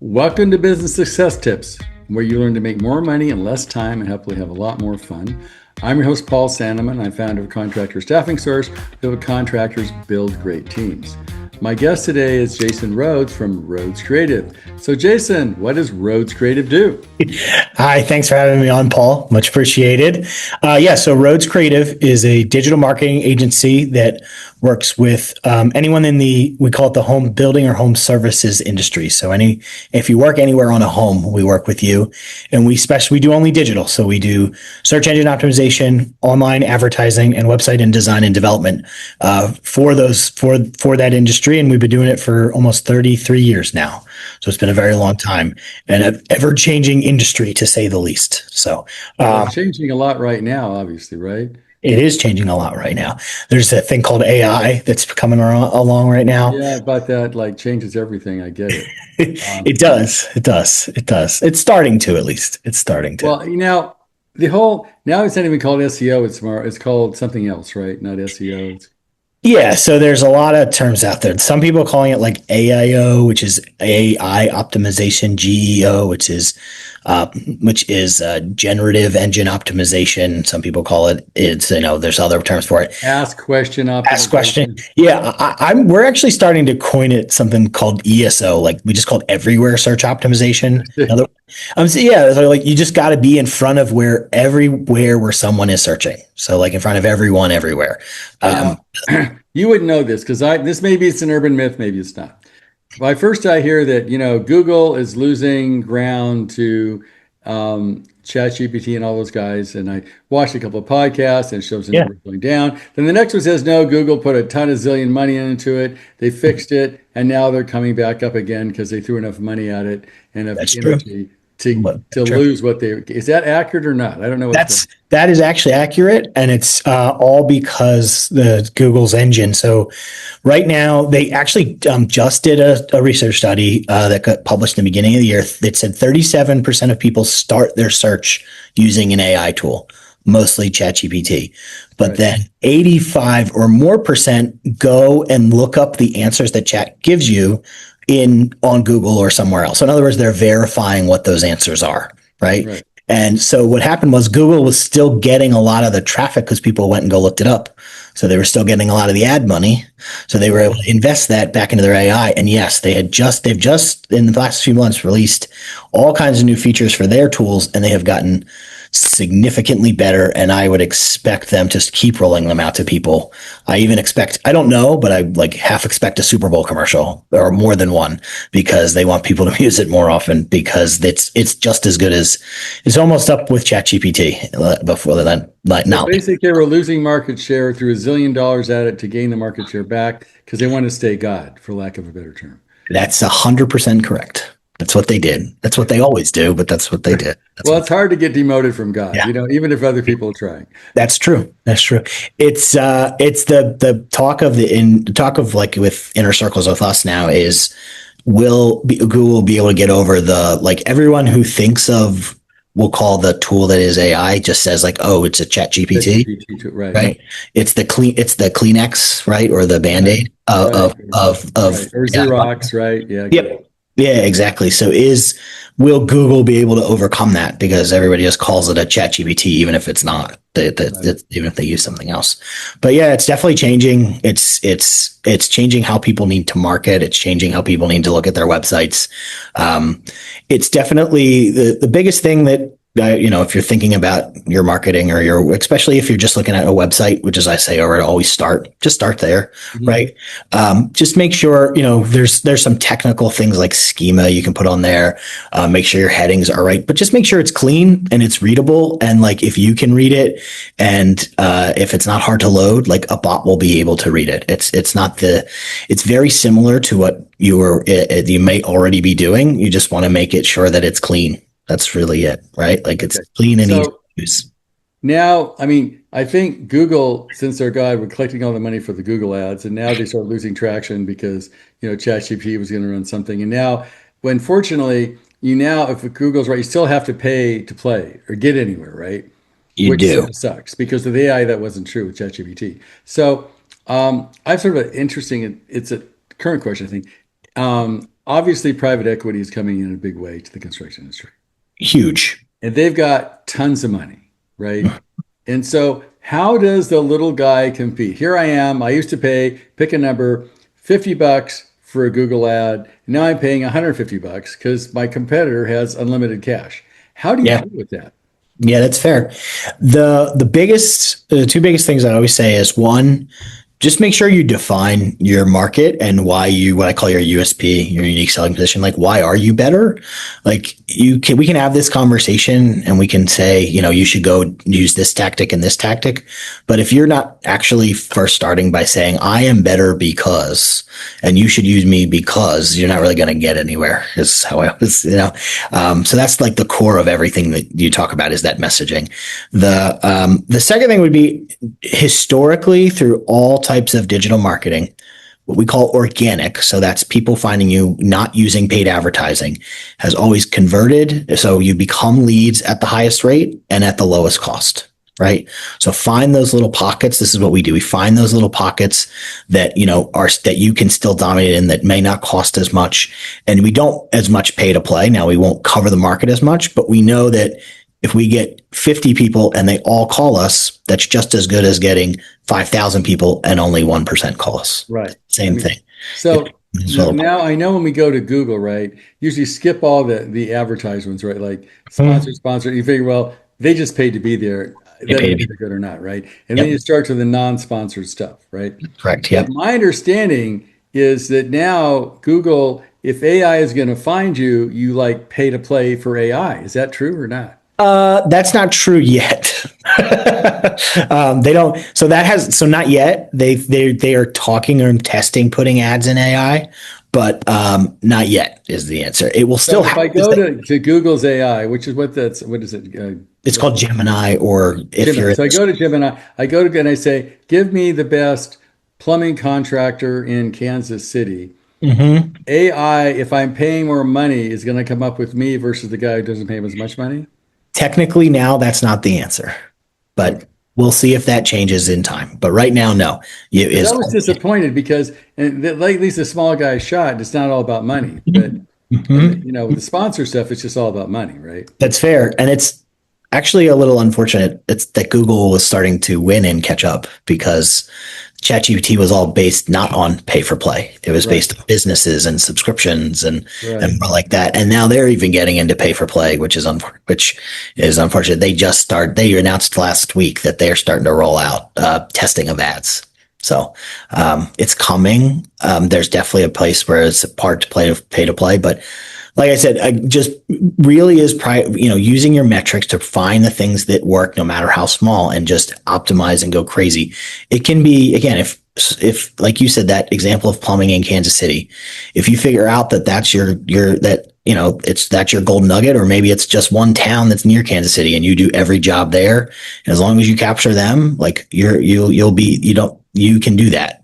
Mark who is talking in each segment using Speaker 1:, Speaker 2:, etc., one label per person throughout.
Speaker 1: Welcome to Business Success Tips, where you learn to make more money in less time and hopefully have a lot more fun. I'm your host, Paul Sanneman. I'm founder of Contractor Staffing Source, who help contractors build great teams. My guest today is Jason Rhoads from Rhoads Creative. So Jason, what does Rhoads Creative do?
Speaker 2: Hi, thanks for having me on, Paul. Much appreciated. So Rhoads Creative is a digital marketing agency that works with anyone in we call it the home building or home services industry. So if you work anywhere on a home, we work with you. And we do only digital. So we do search engine optimization, online advertising, and website and design and development for that industry. And we've been doing it for almost 33 years now. So it's been a very long time and an ever-changing industry, to say the least. So
Speaker 1: it's changing a lot right now, obviously, right?
Speaker 2: It is changing a lot right now. There's a thing called AI that's coming along right now.
Speaker 1: Yeah, but that changes everything. I get it.
Speaker 2: It does. It's starting to, at least. It's starting to.
Speaker 1: Well, now it's not even called SEO. It's called something else, right? Not SEO.
Speaker 2: Yeah, so there's a lot of terms out there. Some people are calling it like AIO, which is AI optimization, GEO, which is generative engine optimization. Some people call it. There's other terms for it.
Speaker 1: Ask question optimization.
Speaker 2: Ask question. Yeah, we're actually starting to coin it something called ESO. Like we just called everywhere search optimization. So you just got to be in front of everywhere where someone is searching. So like in front of everyone, everywhere.
Speaker 1: You wouldn't know this because maybe it's an urban myth, maybe it's not. Well, first I hear that Google is losing ground to ChatGPT and all those guys, and I watched a couple of podcasts and it shows the numbers going down. Then the next one says no, Google put a ton of zillion money into it, they fixed it, and now they're coming back up again because they threw enough money at it and enough energy to lose what they. Is that accurate or not? I don't know.
Speaker 2: That is actually accurate, and it's all because the Google's engine. So right now they actually just did a research study that got published in the beginning of the year that said 37% of people start their search using an AI tool, mostly ChatGPT. But then 85 or more percent go and look up the answers that Chat gives you on Google or somewhere else. So in other words, they're verifying what those answers are, right? And so what happened was Google was still getting a lot of the traffic because people went and looked it up. So they were still getting a lot of the ad money. So they were able to invest that back into their AI. And yes, they've just in the last few months released all kinds of new features for their tools, and they have gotten significantly better. And I would expect them to keep rolling them out to people. I don't know, but I half expect a Super Bowl commercial or more than one because they want people to use it more often because it's just as good as it's almost up with ChatGPT before then. Now,
Speaker 1: basically, we're losing market share, threw $1 zillion at it to gain the market share back because they want to stay God, for lack of a better term.
Speaker 2: That's 100% correct. That's what they did. That's what they always do, but that's what they did.
Speaker 1: It's hard to get demoted from God, even if other people are trying.
Speaker 2: That's true. It's the talk of like with inner circles with us now is Google be able to get over everyone who thinks of, we'll call the tool that is AI just says it's a ChatGPT, right? It's the Kleenex, right? Or the Band-Aid of
Speaker 1: or Xerox, right? Yeah.
Speaker 2: Yep. Yeah, exactly. So will Google be able to overcome that? Because everybody just calls it a ChatGPT, even if it's not, even if they use something else. But yeah, it's definitely changing. It's changing how people need to market. It's changing how people need to look at their websites. It's definitely the biggest thing that, if you're thinking about your marketing or especially if you're just looking at a website, which as I say, always start there, right? Just make sure, there's some technical things like schema you can put on there, make sure your headings are right, but just make sure it's clean and it's readable. And if you can read it and, if it's not hard to load, a bot will be able to read it. It's very similar to what you may already be doing. You just want to make it sure that it's clean. That's really it, right? It's clean and easy to use.
Speaker 1: Now, I think Google, since they're God, were collecting all the money for the Google ads, and now they start losing traction because, ChatGPT was going to run something. And now, unfortunately, if Google's right, you still have to pay to play or get anywhere, right?
Speaker 2: Which
Speaker 1: sucks because of the AI that wasn't true with ChatGPT. So I have sort of an interesting, it's a current question, I think. obviously private equity is coming in a big way to the construction industry.
Speaker 2: Huge.
Speaker 1: And they've got tons of money, right? And so how does the little guy compete? Here I am. I used to pick a number, $50 for a Google ad. Now I'm paying $150 because my competitor has unlimited cash. How do you deal with that?
Speaker 2: Yeah, that's fair. The two biggest things I always say is, one, just make sure you define your market and what I call your USP, your unique selling position. Like, why are you better? Like, we can have this conversation and we can say, you should go use this tactic and this tactic. But if you're not actually first starting by saying, I am better because, and you should use me because, you're not really going to get anywhere, is how I was, so that's like the core of everything that you talk about, is that messaging. The second thing would be, historically, through all types of digital marketing, what we call organic, so that's people finding you not using paid advertising, has always converted. So you become leads at the highest rate and at the lowest cost, right? So find those little pockets. This is what we do. We find those little pockets that, that you can still dominate in, that may not cost as much. And we don't as much pay to play. Now, we won't cover the market as much, but we know that if we get 50 people and they all call us, that's just as good as getting 5,000 people and only 1% call us.
Speaker 1: Right.
Speaker 2: Same thing.
Speaker 1: So now I know when we go to Google, right, usually skip all the advertisements, right? Like sponsor. You figure, well, they just paid to be there. Whether they're good or not, right? And then you start to the non-sponsored stuff, right?
Speaker 2: Correct. Yeah.
Speaker 1: My understanding is that now Google, if AI is going to find you, you like pay to play for AI. Is that true or not?
Speaker 2: That's not true yet. They don't. So not yet. They are talking or testing putting ads in AI, but not yet is the answer. It will still happen.
Speaker 1: If I go to Google's AI, which is what is it?
Speaker 2: It's called Gemini, or if you're.
Speaker 1: So I go to Gemini. And I say, give me the best plumbing contractor in Kansas City. Mm-hmm. AI, if I'm paying more money, is going to come up with me versus the guy who doesn't pay as much money.
Speaker 2: Technically, now that's not the answer, but we'll see if that changes in time. But right now, no.
Speaker 1: I was disappointed because, at least the small guy shot, it's not all about money. But, with the sponsor stuff, it's just all about money, right?
Speaker 2: That's fair. And it's actually a little unfortunate. It's that Google was starting to win and catch up, because ChatGPT was all based not on pay for play. It was based on businesses and subscriptions and more like that. And now they're even getting into pay for play, which is unfortunate. They announced last week that they're starting to roll out testing of ads. So it's coming. There's definitely a place where it's a part to pay to play, but like I said, I just really is using your metrics to find the things that work, no matter how small, and just optimize and go crazy. It can be, again, if like you said, that example of plumbing in Kansas City, if you figure out that that's your gold nugget, or maybe it's just one town that's near Kansas City and you do every job there, and as long as you capture them, like you can do that.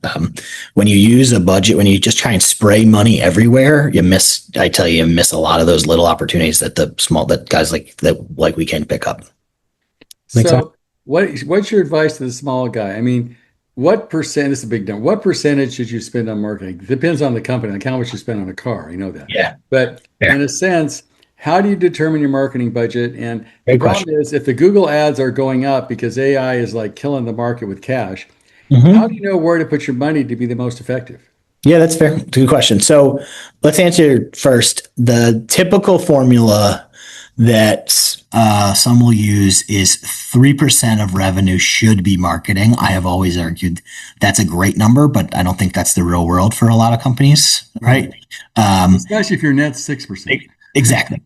Speaker 2: When you use a budget, when you just try and spray money everywhere, you miss a lot of those little opportunities that guys like we can pick up.
Speaker 1: So what's your advice to the small guy? I mean, this is a big number. What percentage should you spend on marketing? It depends on the company, like how much you spend on a car. You know that.
Speaker 2: Yeah.
Speaker 1: But in a sense, how do you determine your marketing budget? And the problem is, if the Google ads are going up because AI is like killing the market with cash, how do you know where to put your money to be the most effective?
Speaker 2: Yeah, that's fair. Good question. So let's answer first. The typical formula that some will use is 3% of revenue should be marketing. I have always argued that's a great number, but I don't think that's the real world for a lot of companies, right?
Speaker 1: Especially if your net's 6%.
Speaker 2: Exactly.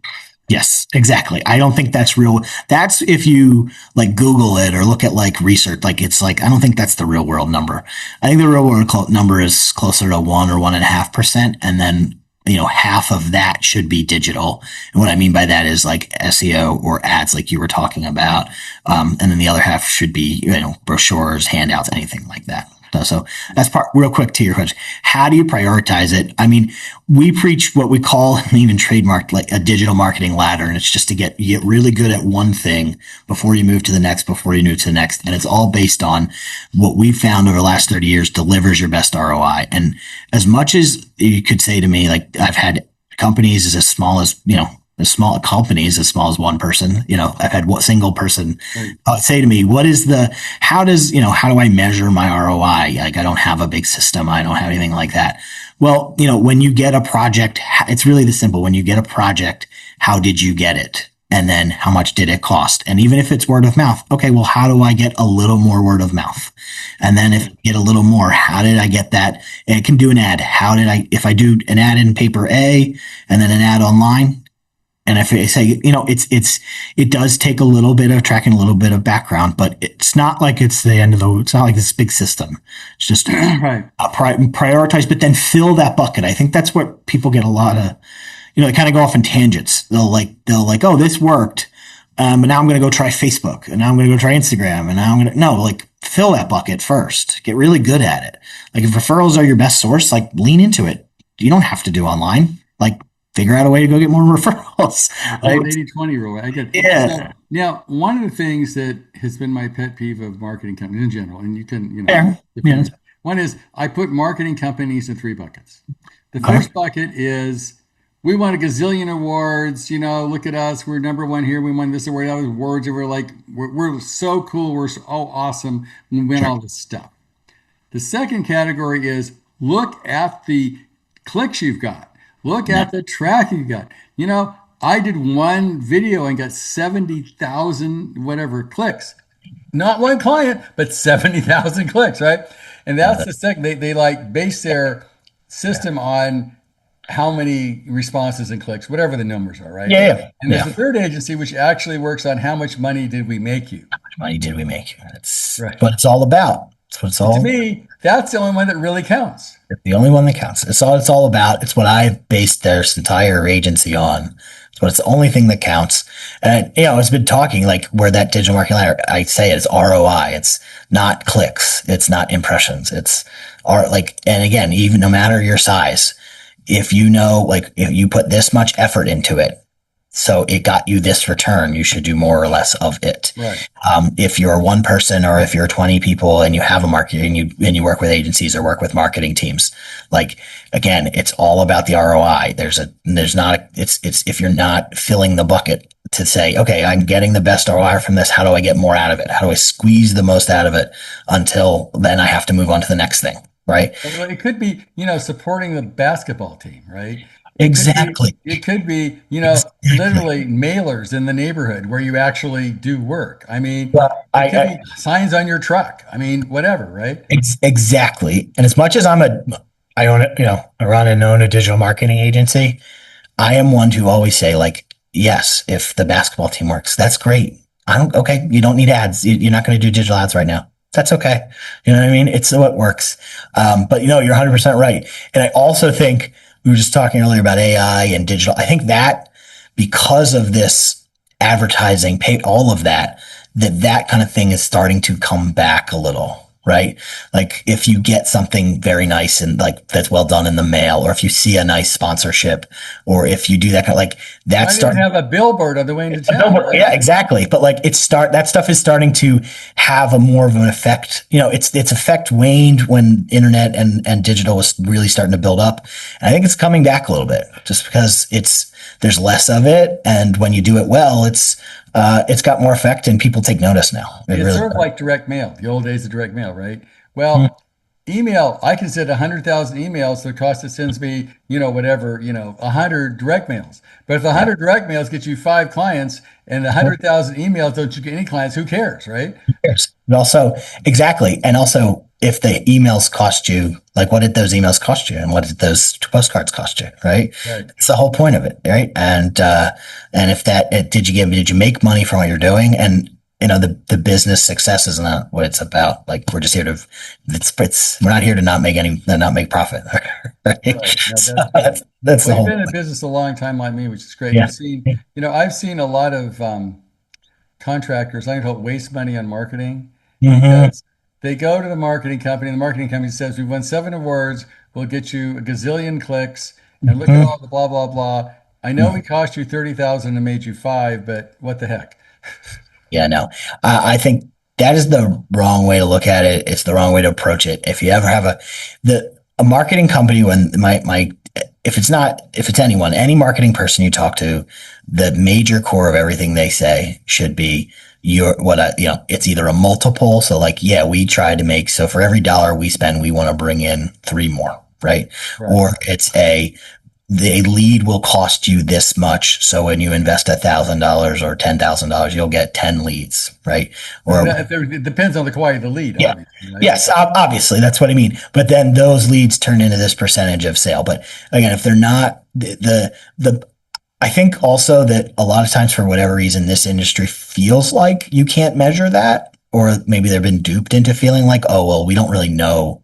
Speaker 2: Yes, exactly. I don't think that's real. That's if you like Google it or look at like research, I don't think that's the real world number. I think the real world number is closer to 1 or 1.5%. And then, half of that should be digital. And what I mean by that is like SEO or ads, like you were talking about. And then the other half should be, brochures, handouts, anything like that. So that's real quick to your question. How do you prioritize it? I mean, we preach what we call, and even trademarked, like a digital marketing ladder. And it's just to get really good at one thing before you move to the next, And it's all based on what we've found over the last 30 years delivers your best ROI. And as much as you could say to me, like I've had companies is as small as, as small companies as small as one person. I've had one single person say to me, how do I measure my ROI? Like, I don't have a big system. I don't have anything like that. Well, when you get a project, it's really this simple. When you get a project, how did you get it? And then how much did it cost? And even if it's word of mouth, okay, well, how do I get a little more word of mouth? And then if I get a little more, how did I get that? And it can do an ad. If I do an ad in paper A and then an ad online, and if I say, it does take a little bit of tracking, a little bit of background, but it's not like it's not like this big system. It's just
Speaker 1: right.
Speaker 2: Prioritize, but then fill that bucket. I think that's what people get a lot of, they kind of go off in tangents. They'll like, oh, this worked. But now I'm going to go try Facebook, and now I'm going to go try Instagram, and now fill that bucket first. Get really good at it. Like, if referrals are your best source, like, lean into it. You don't have to do online. Like, figure out a way to go get more referrals.
Speaker 1: Like, 80-20 rule. I get it.
Speaker 2: Yeah.
Speaker 1: So, now, one of the things that has been my pet peeve of marketing companies in general, and you can, one is I put marketing companies in 3 buckets. The first bucket is, we won a gazillion awards. Look at us. We're number one here. We won this award. All these awards. And we're like, we're so cool. We're so awesome. We win all this stuff. The second category is, look at the clicks you've got. Look at the traffic you got. I did one video and got 70,000 whatever clicks. Not one client, but 70,000 clicks, right? And that's the second. They like base their system on how many responses and clicks, whatever the numbers are, right?
Speaker 2: Yeah.
Speaker 1: And there's a third agency which actually works on how much money did we make you?
Speaker 2: How much money did we make you? That's what it's all about. That's what it's all.
Speaker 1: To me, that's the only one that really counts.
Speaker 2: It's the only one that counts. It's all about. It's what I've based this entire agency on. It's the only thing that counts. And it's been talking like where that digital marketing ladder, I say it's ROI. It's not clicks. It's not impressions. It's and again, even no matter your size, if if you put this much effort into it, so it got you this return, you should do more or less of it.
Speaker 1: Right.
Speaker 2: If you're one person or if you're 20 people and you have a market and you work with agencies or work with marketing teams, again, it's all about the ROI. It's if you're not filling the bucket to say, okay, I'm getting the best ROI from this. How do I get more out of it? How do I squeeze the most out of it until then I have to move on to the next thing? Right.
Speaker 1: It could be, supporting the basketball team, right?
Speaker 2: Exactly.
Speaker 1: It could be, literally mailers in the neighborhood where you actually do work. I mean, it could be signs on your truck. I mean, whatever, right?
Speaker 2: Exactly. And as much as I run and own a digital marketing agency, I am one to always say, yes, if the basketball team works, that's great. Okay, you don't need ads. You're not going to do digital ads right now. That's okay. You know what I mean? It's what works. But you're 100% right. And I also think we were just talking earlier about AI and digital. I think that because of this advertising, all of that kind of thing is starting to come back a little, right? Like if you get something very nice and that's well done in the mail, or if you see a nice sponsorship, or if you do that kind of that's starting to
Speaker 1: have a billboard on the way into town. Right?
Speaker 2: Yeah, exactly. But that stuff is starting to have a more of an effect. Its effect waned when internet and digital was really starting to build up. And I think it's coming back a little bit just because there's less of it. And when you do it well, it's got more effect and people take notice now.
Speaker 1: It's really sort of like direct mail, the old days of direct mail, right? Well, email, I can send 100,000 emails, so the cost it sends me, 100 direct mails. But if the 100 direct mails get you 5 clients and the 100,000 emails don't you get any clients, who cares, right?
Speaker 2: Who cares? But also, exactly. And also, if the emails cost you, what did those emails cost you, and what did those postcards cost you, right? It's the whole point of it, right? And if did you make money from what you're doing? And the business success is not what it's about. We're just here we're not here to not make profit. Right?
Speaker 1: Right.
Speaker 2: That's the whole.
Speaker 1: You've been in business a long time like me, which is great.
Speaker 2: Yeah.
Speaker 1: I've seen a lot of contractors, I call it waste money on marketing.
Speaker 2: Mm-hmm.
Speaker 1: Because they go to the marketing company, and the marketing company says, we've won 7 awards, we'll get you a gazillion clicks, and look at all the blah, blah, blah. I know we cost you 30,000 and made you 5, but what the heck?
Speaker 2: Yeah, no. I think that is the wrong way to look at it. It's the wrong way to approach it. If you ever have a marketing company, when if it's anyone, any marketing person you talk to, the major core of everything they say should be it's either a multiple. So like, yeah, we try to make, so for every dollar we spend, we want to bring in 3 more, right? Or it's the lead will cost you this much. So when you invest $1,000 or $10,000, you'll get 10 leads, right? Or
Speaker 1: it depends on the quality of the lead.
Speaker 2: Yeah. Right? Yes, obviously, that's what I mean. But then those leads turn into this percentage of sale. But again, if they're not I think also that a lot of times, for whatever reason, this industry feels like you can't measure that, or maybe they've been duped into feeling like, oh, well, we don't really know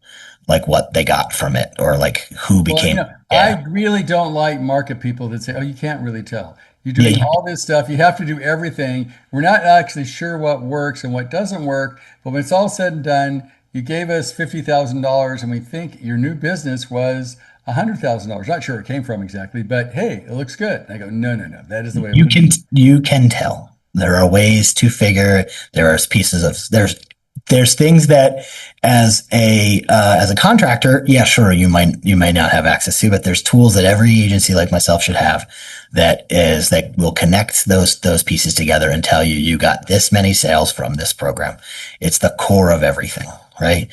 Speaker 2: like what they got from it, or like who became.
Speaker 1: I really don't like market people that say, oh, you can't really tell. You're doing all this stuff. You have to do everything. We're not actually sure what works and what doesn't work. But when it's all said and done, you gave us $50,000 and we think your new business was $100,000. Not sure where it came from exactly, but hey, it looks good. And I go, no. That is the way
Speaker 2: you can tell. There are ways to figure. There are pieces of there's things that as a contractor, yeah, sure, you might not have access to, but there's tools that every agency like myself should have that will connect those pieces together and tell you got this many sales from this program. It's the core of everything, right?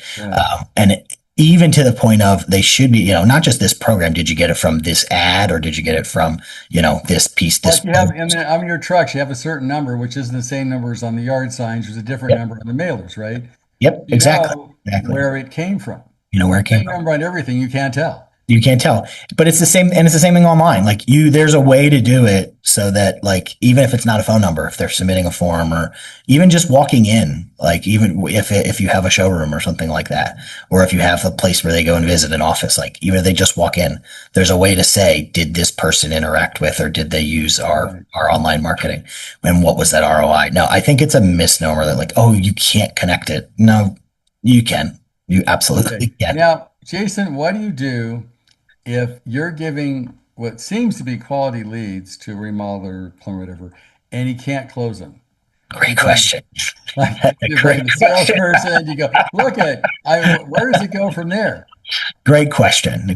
Speaker 2: Even to the point of they should be, not just this program. Did you get it from this ad, or did you get it from, this piece? This
Speaker 1: you have, and then on your trucks, you have a certain number, which isn't the same number as on the yard signs. There's a different number on the mailers, right?
Speaker 2: Yep, exactly.
Speaker 1: Where it came from.
Speaker 2: Where it came from.
Speaker 1: Number on everything, you can't tell.
Speaker 2: You can't tell, but it's the same, and it's the same thing online. Like there's a way to do it so that, like, even if it's not a phone number, if they're submitting a form, or even just walking in, like even if you have a showroom or something like that, or if you have a place where they go and visit an office, like even if they just walk in, there's a way to say, did this person interact with, or did they use our online marketing, and what was that ROI? No, I think it's a misnomer that like, oh, you can't connect it. No, you can. You absolutely can.
Speaker 1: Now, Jason, what do you do if you're giving what seems to be quality leads to a remodeler, plumber, whatever, and he can't close them?
Speaker 2: Great question.
Speaker 1: You bring the salesperson, you go, look at, where does it go from there?
Speaker 2: Great question.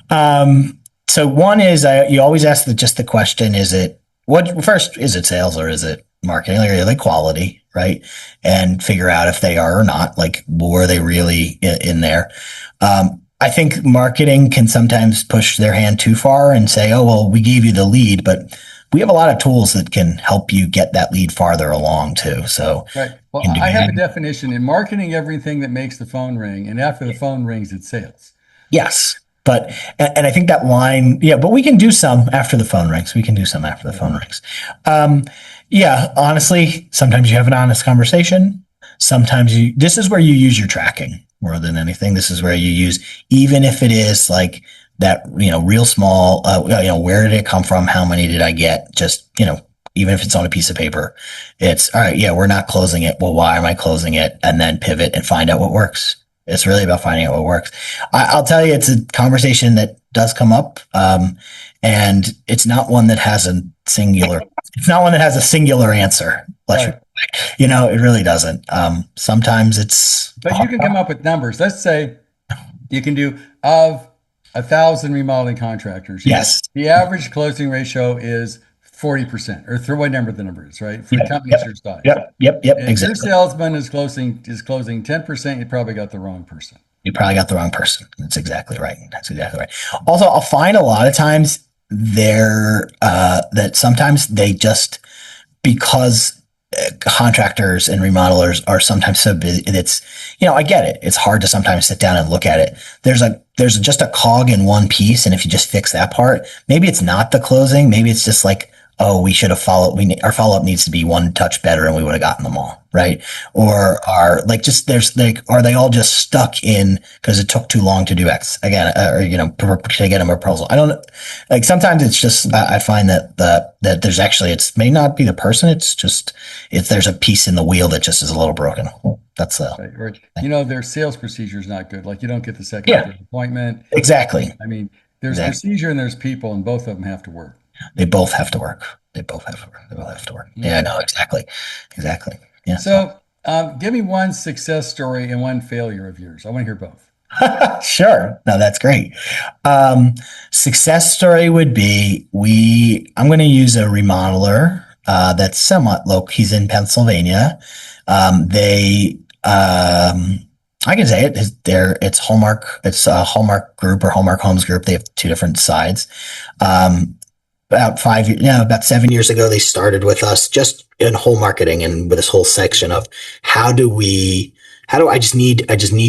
Speaker 2: So one is, you always ask the question, is it sales or is it marketing? Like, are they quality, right? And figure out if they are or not, like, were they really in there? I think marketing can sometimes push their hand too far and say, oh, well, we gave you the lead, but we have a lot of tools that can help you get that lead farther along too. So,
Speaker 1: right. Well, I have a definition in marketing: everything that makes the phone ring, and after the phone rings, it's sales.
Speaker 2: Yes. But I think that line, but we can do some after the phone rings. Honestly, sometimes you have an honest conversation. Sometimes this is where you use your tracking more than anything. This is where you use, even if it is like that, real small, where did it come from? How many did I get? Just, even if it's on a piece of paper, it's all right. Yeah, we're not closing it. Well, why am I closing it? And then pivot and find out what works. It's really about finding out what works. I'll tell you, it's a conversation that does come up. And it's not one that has a singular answer. Right. It really doesn't. Sometimes
Speaker 1: but you can come up with numbers. Let's say you can do of 1,000 remodeling contractors.
Speaker 2: Yes.
Speaker 1: The average closing ratio is 40%, or throw whatever the number is, right? For companies your size.
Speaker 2: Yep.
Speaker 1: And exactly. If your salesman is closing 10%, you probably got the wrong person.
Speaker 2: That's exactly right. Also, I'll find a lot of times that sometimes they just, because contractors and remodelers are sometimes so busy, I get it. It's hard to sometimes sit down and look at it. There's just a cog in one piece, and if you just fix that part, maybe it's not the closing. Maybe it's just like, oh, we should have followed. Our follow-up needs to be one touch better, and we would have gotten them all, right? Or are they all just stuck in because it took too long to do X again, to get them a proposal? I don't know. Like, sometimes it's just, I find that there's actually, it may not be the person. It's just, there's a piece in the wheel that just is a little broken. That's
Speaker 1: right. Their sales procedure is not good. Like, you don't get the second appointment.
Speaker 2: Exactly.
Speaker 1: I mean, there's procedure and there's people, and both of them have to work.
Speaker 2: They both have to work. Yeah, no, exactly. Yeah.
Speaker 1: So, give me one success story and one failure of yours. I want to hear both.
Speaker 2: Sure. No, that's great. Success story would be I'm going to use a remodeler that's somewhat local. He's in Pennsylvania. I can say it. It's Hallmark. It's a Hallmark Group or Hallmark Homes Group. They have two different sides. About 7 years ago, they started with us just in whole marketing and with this whole section of I just need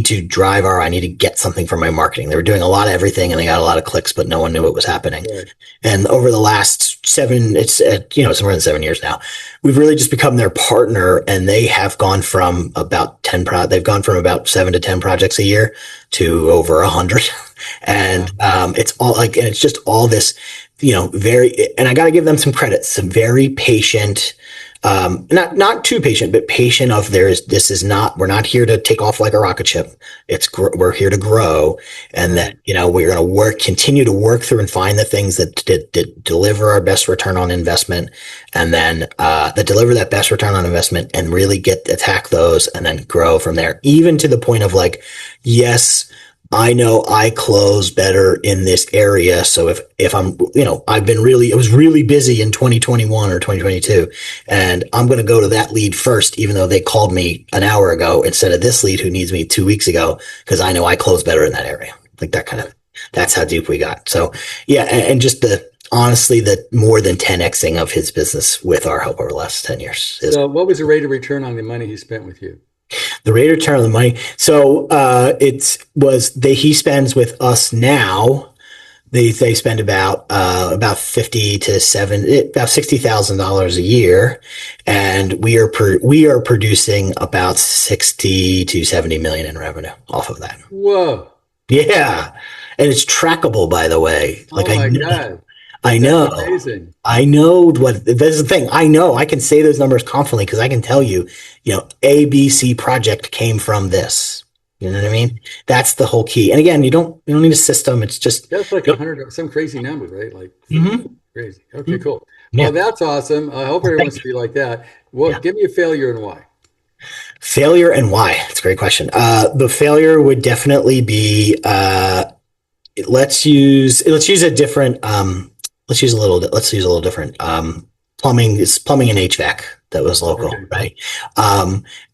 Speaker 2: to drive I need to get something from my marketing. They were doing a lot of everything and they got a lot of clicks, but no one knew what was happening. Right. And over the last it's more than 7 years now, we've really just become their partner, and they have gone from about 10 they've gone from about 7 to 10 projects a year to over 100. And, it's all like, and it's just all this, and I got to give them some credit, some very patient, not too patient, but patient of we're not here to take off like a rocket ship. We're here to grow, and that, we're going to continue to work through and find the things that deliver our best return on investment, and then, that deliver that best return on investment and really attack those and then grow from there, even to the point of like, yes, I know I close better in this area. So if I'm, I was really busy in 2021 or 2022, and I'm going to go to that lead first, even though they called me an hour ago instead of this lead who needs me 2 weeks ago, because I know I close better in that area. Like that's how deep we got. So yeah. And just honestly, the more than 10xing of his business with our help over the last 10 years.
Speaker 1: So what was the rate of return on the money he spent with you?
Speaker 2: The rate of return on the money. So he spends with us now. They spend about $60,000 a year, and we are producing about 60 to 70 million in revenue off of that.
Speaker 1: Whoa!
Speaker 2: Yeah, and it's trackable, by the way.
Speaker 1: Like, oh my God.
Speaker 2: I know.
Speaker 1: That's amazing.
Speaker 2: I know that's the thing. I know I can say those numbers confidently because I can tell you, ABC project came from this. You know what I mean? That's the whole key. And again, you don't need a system. It's just
Speaker 1: that's like 100, some crazy number, right? Like crazy. Okay, cool.
Speaker 2: Yeah.
Speaker 1: Well, that's awesome. I hope everyone wants to be like that. Well, give me a failure and why.
Speaker 2: Failure and why? That's a great question. The failure would definitely be let's use a different let's use a little different plumbing and HVAC that was local, okay. Right?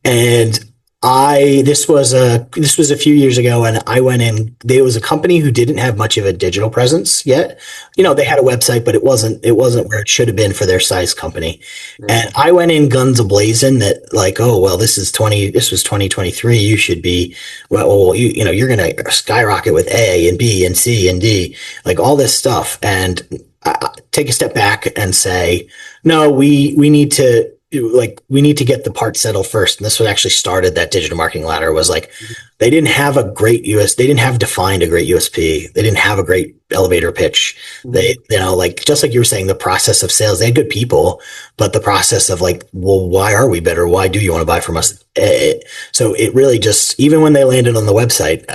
Speaker 2: And this was a few years ago, and I went in. There was a company who didn't have much of a digital presence yet. They had a website, but it wasn't where it should have been for their size company. Right. And I went in guns a-blazing that like, oh well, this was 2023. You should be you're going to skyrocket with A and B and C and D, like all this stuff, and take a step back and say, no, we need to get the part settled first. And this what actually started that digital marketing ladder was like, they didn't have defined a great USP. They didn't have a great elevator pitch. They, just like you were saying, the process of sales, they had good people, but the process of like, well, why are we better? Why do you want to buy from us? So it really just, even when they landed on the website,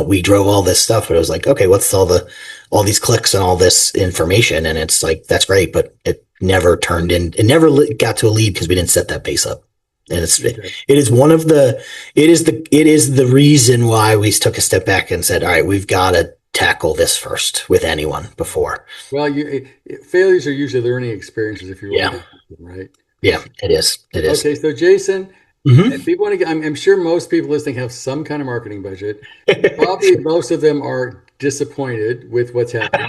Speaker 2: we drove all this stuff, but it was like, okay, what's all these clicks and all this information? And it's like, that's great, but it never got to a lead because we didn't set that base up. And it is the reason why we took a step back and said, all right, we've got to tackle this first with anyone before.
Speaker 1: Well, failures are usually learning experiences if you want to, right?
Speaker 2: Yeah, it is.
Speaker 1: Okay. So Jason, if people want to I'm sure most people listening have some kind of marketing budget. Probably most of them are disappointed with what's happening.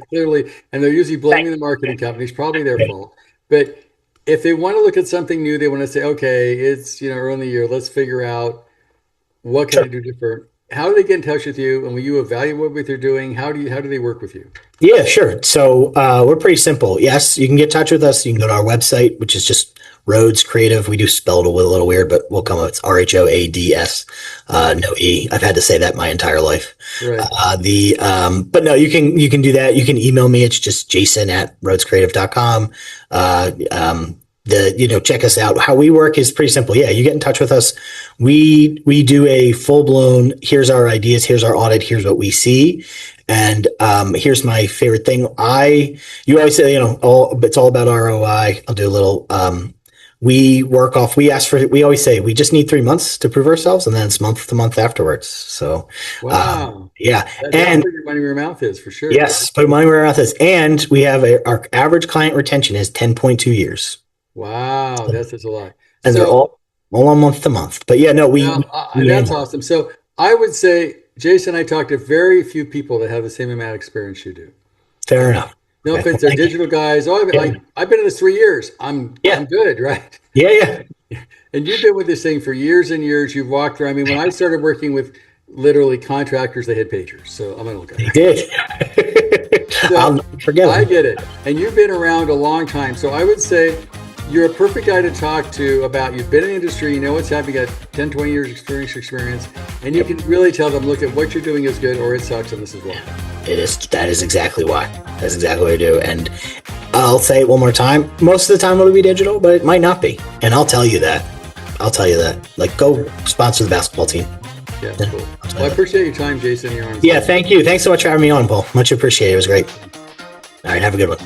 Speaker 1: Clearly, and they're usually blaming the marketing companies, probably their fault. But if they want to look at something new, they want to say, okay, it's early in the year, let's figure out what can I do different. How do they get in touch with you, and will you evaluate what they're doing? How do they work with you?
Speaker 2: Yeah, sure. So we're pretty simple. Yes, you can get in touch with us. You can go to our website, which is just Rhoads Creative. We do spell it a little weird, but we'll come up. It's RHOADS, no E. I've had to say that my entire life. Right. But no, you can do that. You can email me. It's just jason@rhoadscreative.com. Check us out. How we work is pretty simple. Yeah, you get in touch with us. We do a full blown, here's our ideas, here's our audit, here's what we see. And here's my favorite thing. You always say, it's all about ROI. I'll do a little we always say we just need 3 months to prove ourselves, and then it's month to month afterwards. So,
Speaker 1: Wow.
Speaker 2: yeah.
Speaker 1: That's
Speaker 2: And
Speaker 1: where your money where your mouth is, for sure.
Speaker 2: yes, put money where our mouth is. And we have our average client retention is 10.2 years.
Speaker 1: Wow, that's a lot.
Speaker 2: And they're all on month to month. But yeah, no,
Speaker 1: that's awesome. So I would say, Jason, I talk to very few people that have the same amount of experience you do.
Speaker 2: Fair enough.
Speaker 1: No offense, they're digital guys. Oh, I've been in this 3 years. I'm good, right?
Speaker 2: Yeah.
Speaker 1: And you've been with this thing for years and years. You've walked through. I mean, when I started working with literally contractors, they had pagers. So I'm an old guy.
Speaker 2: They did.
Speaker 1: So
Speaker 2: I'll never forget it.
Speaker 1: I get it. And you've been around a long time. So I would say you're a perfect guy to talk to about, you've been in the industry, you know what's happening, you got 10, 20 years experience, and you can really tell them, look, at what you're doing is good or it sucks and this is why.
Speaker 2: That is exactly why. That's exactly what I do. And I'll say it one more time. Most of the time it'll be digital, but it might not be. And I'll tell you that. Like, go sponsor the basketball team.
Speaker 1: Yeah, cool. Well, I appreciate your time, Jason.
Speaker 2: Yeah, thank you. Thanks so much for having me on, Paul. Much appreciated. It was great. All right, have a good one.